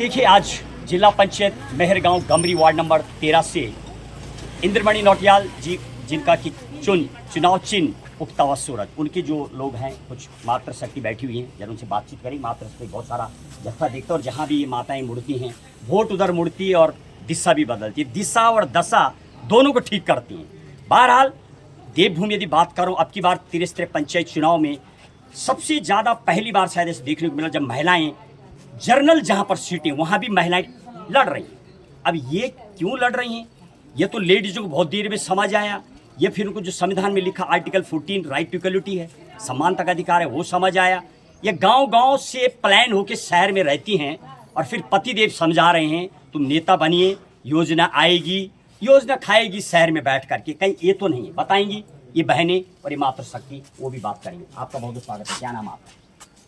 देखिए, आज जिला पंचायत मेहरगांव गमरी वार्ड नंबर 13 से इंद्रमणि नौटियाल जी, जिनका कि चुनाव चिन्ह उगता हुआ सूरज, उनके जो लोग हैं कुछ मातृशक्ति बैठी हुई हैं, जरा उनसे बातचीत करें। मातृशक्ति बहुत सारा जत्था देखते और जहाँ भी ये माताएं मुड़ती हैं वोट उधर मुड़ती है और दिशा भी बदलती है, दिशा और दशा दोनों को ठीक करती हैं। बहरहाल देवभूमि यदि बात करूँ, अब की बार त्रिस्तरीय पंचायत चुनाव में सबसे ज़्यादा पहली बार शायद ऐसे देखने को मिला जब महिलाएं जर्नल जहाँ पर सीटें वहाँ भी महिलाएं लड़ रही हैं। अब ये क्यों लड़ रही हैं? ये तो लेडीज़ों को बहुत देर में समझ आया, ये फिर उनको जो संविधान में लिखा आर्टिकल 14 राइट टू इक्वलिटी है, समानता का अधिकार है, वो समझ आया। ये गांव-गांव से प्लान होकर शहर में रहती हैं और फिर पतिदेव समझा रहे हैं तुम नेता बनिए, योजना आएगी, योजना खाएगी शहर में बैठ करके। कहीं ये तो नहीं है, बताएंगी ये बहनें और ये मातृशक्ति, वो भी बात करेंगे। आपका बहुत बहुत स्वागत है। क्या नाम आपका?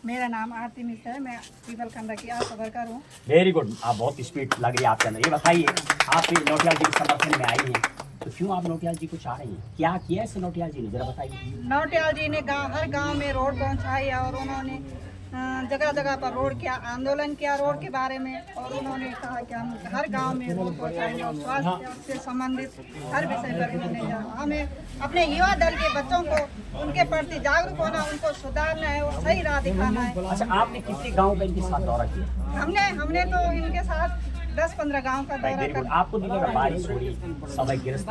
मेरा नाम आरती मिश्र है, मैं पीपलखंडा की आशा वर्कर हूँ। वेरी गुड, आप बहुत स्पीड लग रही है आपके अंदर। ये बताइए, आप नौटियाल जी के समर्थन में आई हैं, तो क्यों आप नौटियाल जी को चाह रही हैं? क्या किया है नौटियाल जी ने, जरा बताइए। नौटियाल जी ने हर गांव में रोड पहुंचाई और उन्होंने जगह जगह पर रोड किया, आंदोलन किया रोड के बारे में, और उन्होंने कहा कि हम हर गांव में रोड पहुंचाएंगे और स्वास्थ्य से संबंधित हर विषय पर उन्होंने हमें अपने युवा दल के बच्चों को उनके प्रति जागरूक होना, उनको सुधारना है और सही राह दिखाना है। अच्छा, आपने कितने गाँव का इनके साथ दौरा किया? हमने तो इनके साथ 10-15 गांव का दौरा कर। आपको नहीं लगा बारिश हो रही, समय गिरस्त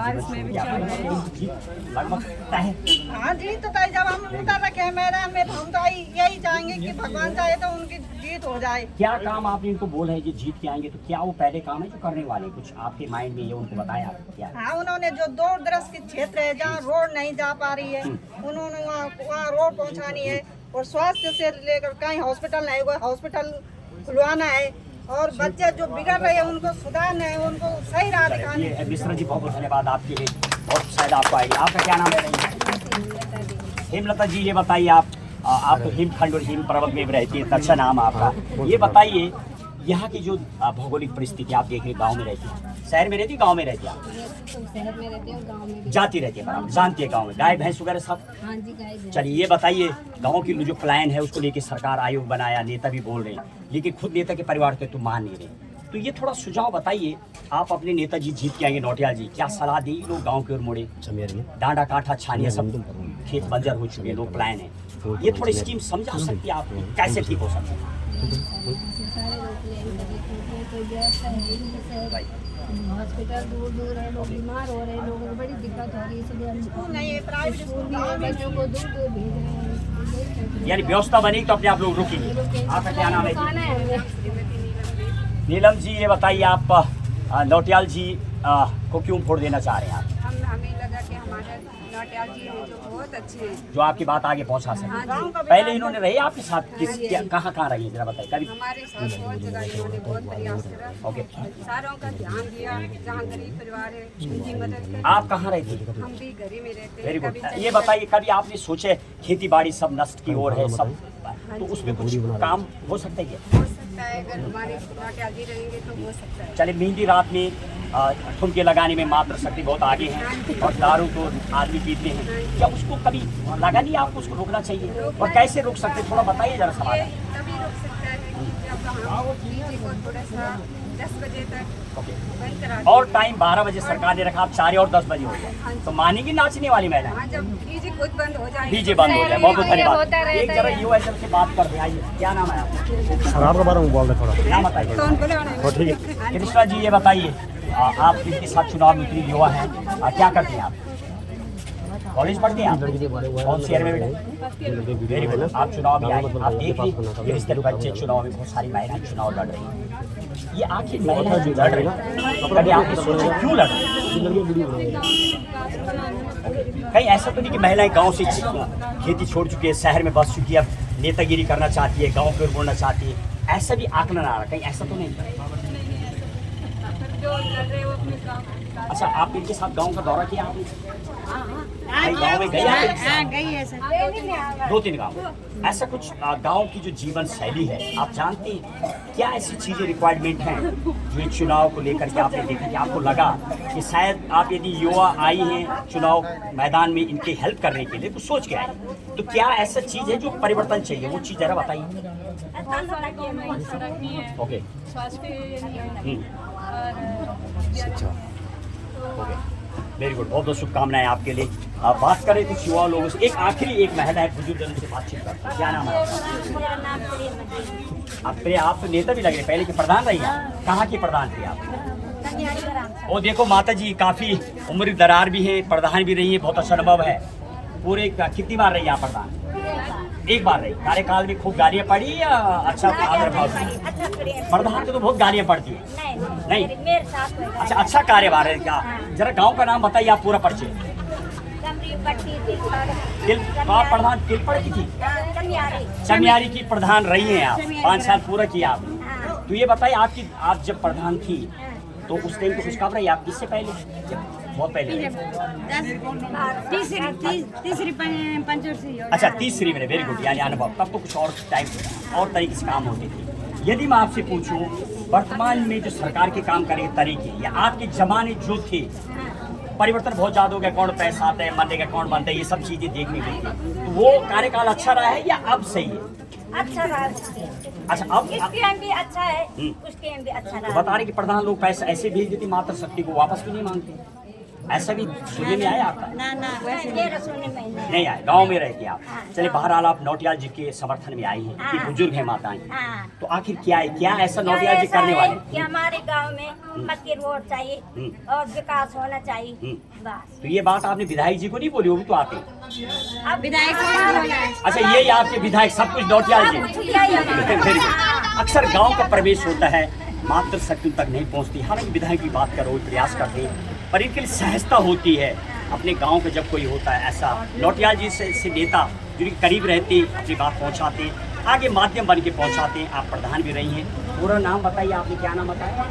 लगभग है? हाँ जी, तो जब हम उतर रखे हैं मैदान में तो हम तो यही चाहेंगे कि भगवान चाहे तो उनकी जीत हो जाए। क्या काम आपने इनको बोला है कि जीत के आएंगे, तो क्या वो पहले काम है जो करने वाले, कुछ आपके माइंड में ये उनको बताया आपको क्या? हाँ, उन्होंने जो दूर दराज के क्षेत्र है जहाँ रोड नहीं जा पा रही है, उन्होंने वहाँ रोड पहुँचानी है, और स्वास्थ्य से लेकर कहीं हॉस्पिटल नहीं हुआ, हॉस्पिटल खुलवाना है, और बच्चे जो बिगड़ रहे हैं उनको सुधारना है, उनको सही राह दिखानी है। मिश्रा जी, बहुत बहुत धन्यवाद आपके लिए, बहुत शायद आपको आएगी। आपका क्या नाम है? हेमलता जी, ये बताइए, आप तो हिमखंड और हिम पर्वत में रहती है, अच्छा नाम आपका। ये बताइए, यहाँ की जो भौगोलिक परिस्थिति आप देख रहे, गाँव में रहती है, शहर में रहती है, गाँव में रहती है? शहर में रहते हैं, गांव में जाती रहती है, बराबर जानती है गाँव में गाय भैंस वगैरह सब? हाँ जी, गाय भैंस। चलिए, ये बताइए, गाँव की जो प्लान है उसको लेके सरकार आयोग बनाया, नेता भी बोल रहे हैं, लेकिन खुद नेता के परिवार को तो मान नहीं रहे, तो ये थोड़ा सुझाव बताइए। आप अपने नेताजी जीत के आएंगे नौटियाल जी, क्या सलाह दी? लोग गांव की ओर मुड़े, डांडा काठा छानिया सब खेत बंजर हो चुके हैं, लोग प्लान है, ये थोड़ी स्कीम समझा सकती है आप, कैसे ठीक हो सकता है? हॉस्पिटल दूर दूर है, लोग बीमार हो रहे हैं, लोगों को बड़ी दिक्कत हो रही है, इसलिए स्कूल नहीं है, प्राइवेट स्कूल भी है, बच्चों को दूर दूर भेज रहे हैं। यानी व्यवस्था बनेगी तो अपने आप लोग रुकेंगे। आपका क्या नाम है? नीलम जी, ये बताइए, आप नौटियाल जी को क्यों वोट देना चाह रहे हैं आप? हमें लगा कि हमारे नौटियाल जी हैं जो बहुत अच्छे हैं, जो आपकी बात आगे पहुंचा सके। हाँ जी। पहले इन्होंने रहे आपके साथ, कहाँ रही है, जरा बताइए। कभी हमारे साथ बहुत जगह इन्होंने बहुत प्रयास करा, ओके, सारों का ध्यान दिया, जहाँ गरीब परिवार है उनकी मदद करी। आप कहाँ रहती है? हम भी घर ही में रहते वेरी हैं। गुड। कभी ये बताइए, कभी आपने सोचे खेती बाड़ी सब नष्ट की ओर है सब, तो उसमें कुछ काम हो सकता है क्या? हो सकता है, अगर हमारे नौटियाल जी रहेंगे तो हो सकता है। चले, मेहंदी रात में ठुमके लगाने में मातृशक्ति बहुत आगे हैं, और दारू तो आदमी पीते हैं, क्या उसको कभी लगा नहीं आपको उसको रोकना चाहिए, और कैसे रोक सकते, थोड़ा बताइए जरा ये सवाल। तभी रोक सकता है कि जब हम डीजे को थोड़ा सा 10 बजे तक ओके, बंद करा दें। और टाइम 12 बजे सरकार ने रखा, आप 4 और 10 बजे हो गए, तो मानेगी नाचने वाली महिला? हाँ, जब डीजे खुद बंद हो जाए, डीजे बंद हो जाए। बहुत बहुत धन्यवाद। एक जरा युवा से बात कर दे, आइए। क्या नाम है आपका? सर, आपके बारे में बोल रहे थोड़ा नाम बताइए। कौन बोले? ठीक है। कृष्णा जी, ये बताइए, आप इनके साथ चुनाव में उतरी युवा हैं, क्या करते हैं आप? कॉलेज पढ़ते हैं आप? कौन शहर में बेटे? Very good. आप चुनाव में आए, आप देख लीजिए इस तरह बच्चे चुनाव में बहुत सारी महिलाएं चुनाव लड़ रही हैं, ये आखिर महिलाएं जो लड़ रही हैं, तो कभी आपने सोचा क्यों लड़ रही हैं? कहीं ऐसा तो नहीं कि महिलाएं गांव से खेती छोड़ चुकी है, शहर में बस चुकी है, अब नेतागिरी करना चाहती है, गांव की ओर मुड़ना चाहती है, ऐसा भी आंकलन आ रहा, कहीं ऐसा तो नहीं? अच्छा, आप इनके साथ गांव का दौरा किया आपने? गांव में गई आप? गई है सर, 2-3 गांव। ऐसा कुछ गांव की जो जीवन शैली है, आप जानते हैं क्या ऐसी चीज़ें रिक्वायरमेंट हैं जो चुनाव को लेकर के आपने देखा कि आपको लगा कि शायद आप यदि युवा आई हैं चुनाव मैदान में इनकी हेल्प करने के लिए, तो सोच के आए, तो क्या ऐसा चीज़ है जो परिवर्तन चाहिए, वो चीज़ जरा बताइए। सड़क नहीं है, ओके स्वास्थ्य नहीं है अच्छा ओके वेरी गुड बहुत बहुत शुभकामनाएं आपके लिए। आप बात करें कुछ युवा लोगों से, एक आखिरी एक महिला है बुजुर्ग जनों से बातचीत करते हैं। क्या नाम है आप तो नेता भी लग रहे, पहले के प्रधान रही हैं, कहाँ की प्रधान थी आप? ओ देखो माता जी काफी उम्र दरार भी है, प्रधान भी रही है, बहुत अच्छा अनुभव है। पूरे कितनी बार रही आप प्रधान? एक बार रही। कार्यकाल में खूब गालियाँ पड़ी या अच्छा आदर भाव से? प्रधान को तो बहुत गालियाँ पड़ती है। नहीं मेरे साथ अच्छा अच्छा कार्यभार है क्या? जरा गांव का नाम बताइए आप, पूरा परिचय। आप प्रधान तिलपड़ की थी, चमियारी की प्रधान रही हैं आप, 5 साल पूरा किया आपने। तो ये बताइए आप जब प्रधान थी तो उस टाइम तो खुशखबर रही आप, किससे पहले? बहुत पहले तीसरी पंचवर्षीय अच्छा तीसरी में, वेरी गुड, यानी अनुभव। तब तो कुछ और टाइम और तरीके से काम होते थे। यदि मैं आपसे पूछूं वर्तमान में जो सरकार के काम करे तरीके या आपके जमाने जो थे, परिवर्तन बहुत ज्यादा हो गया, कौन पैसा आता है, मरने का कौन बनता है, ये सब चीजें देखने को मिलती। तो वो कार्यकाल अच्छा रहा है या अब सही है? अच्छा रहा। अच्छा अब इसके एम भी अच्छा है, उसके एम भी अच्छा तो रहा। बता रहे कि प्रधान लोग पैसा ऐसे भेज देते मातृ शक्ति को, वापस क्यों नहीं मांगते? ऐसा भी सुनने में आया आपका? ना मेरे सुनने में नहीं आया, गांव में रह के आप। चलिए बहरहाल आप नौटियाल जी के समर्थन में आई हैं, ये बुजुर्ग है माताएं, तो आखिर क्या है, क्या ऐसा नौटियाल जी करने वाले? कि हमारे गांव में पक्की रोड चाहिए और विकास होना चाहिए बस। तो ये बात आपने विधायक जी को नहीं बोली, वो भी तो आते। अब विधायक अच्छा यही आपके विधायक सब कुछ नौटियाल जी? Very good। अक्सर गांव का प्रवेश होता है, मातृ शक्ति तक नहीं पहुंचती, हालांकि विधायक की बात करो प्रयास करते हैं, पर इनके लिए सहजता होती है अपने गांव के जब कोई होता है ऐसा। नौटियाल जी से नेता जिनके करीब रहते अपनी बात पहुंचाते, आगे माध्यम बन के पहुंचाते हैं। आप प्रधान भी रही हैं, पूरा नाम बताइए, आपने क्या नाम बताया?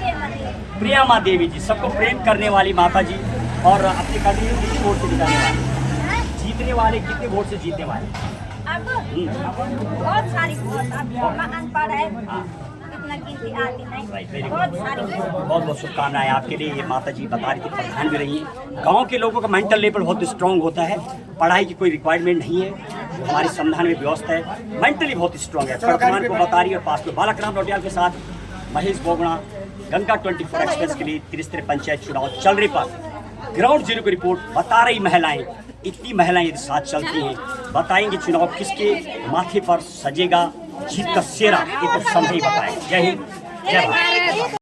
प्रियमा देवी जी, सबको प्रेम करने वाली माता जी, और अपने कभी कितने वोट से जिताने वाले, जीतने वाले कितने वोट से जीतने वाले? अब बहुत सारी वोट, अब अनपढ़ है, इतना गिनती आती नहीं, बहुत सारी बहुत बहुत शुभकामनाएं आपके लिए। ये माता जी बता रही थी प्रधान भी रही है। गांव के लोगों का मेंटल लेवल बहुत स्ट्रांग होता है, पढ़ाई की कोई रिक्वायरमेंट नहीं है, जो हमारे संविधान में व्यवस्था है, मेंटली बहुत स्ट्रांग है। वर्तमान को बता रही है और पास में बालक नौटियाल के साथ महेश बोगड़ा, गंगा 24 एक्सप्रेस के लिए त्रिस्तरीय पंचायत चुनाव चल रहे पर ग्राउंड जीरो की रिपोर्ट बता रही महिलाएं, इतनी महिलाएं यदि साथ चलती हैं, बताएंगे चुनाव किसके माथे पर सजेगा जीत का सेहरा, ये तो समय ही बताएगा। जय हिंद, जय भारत।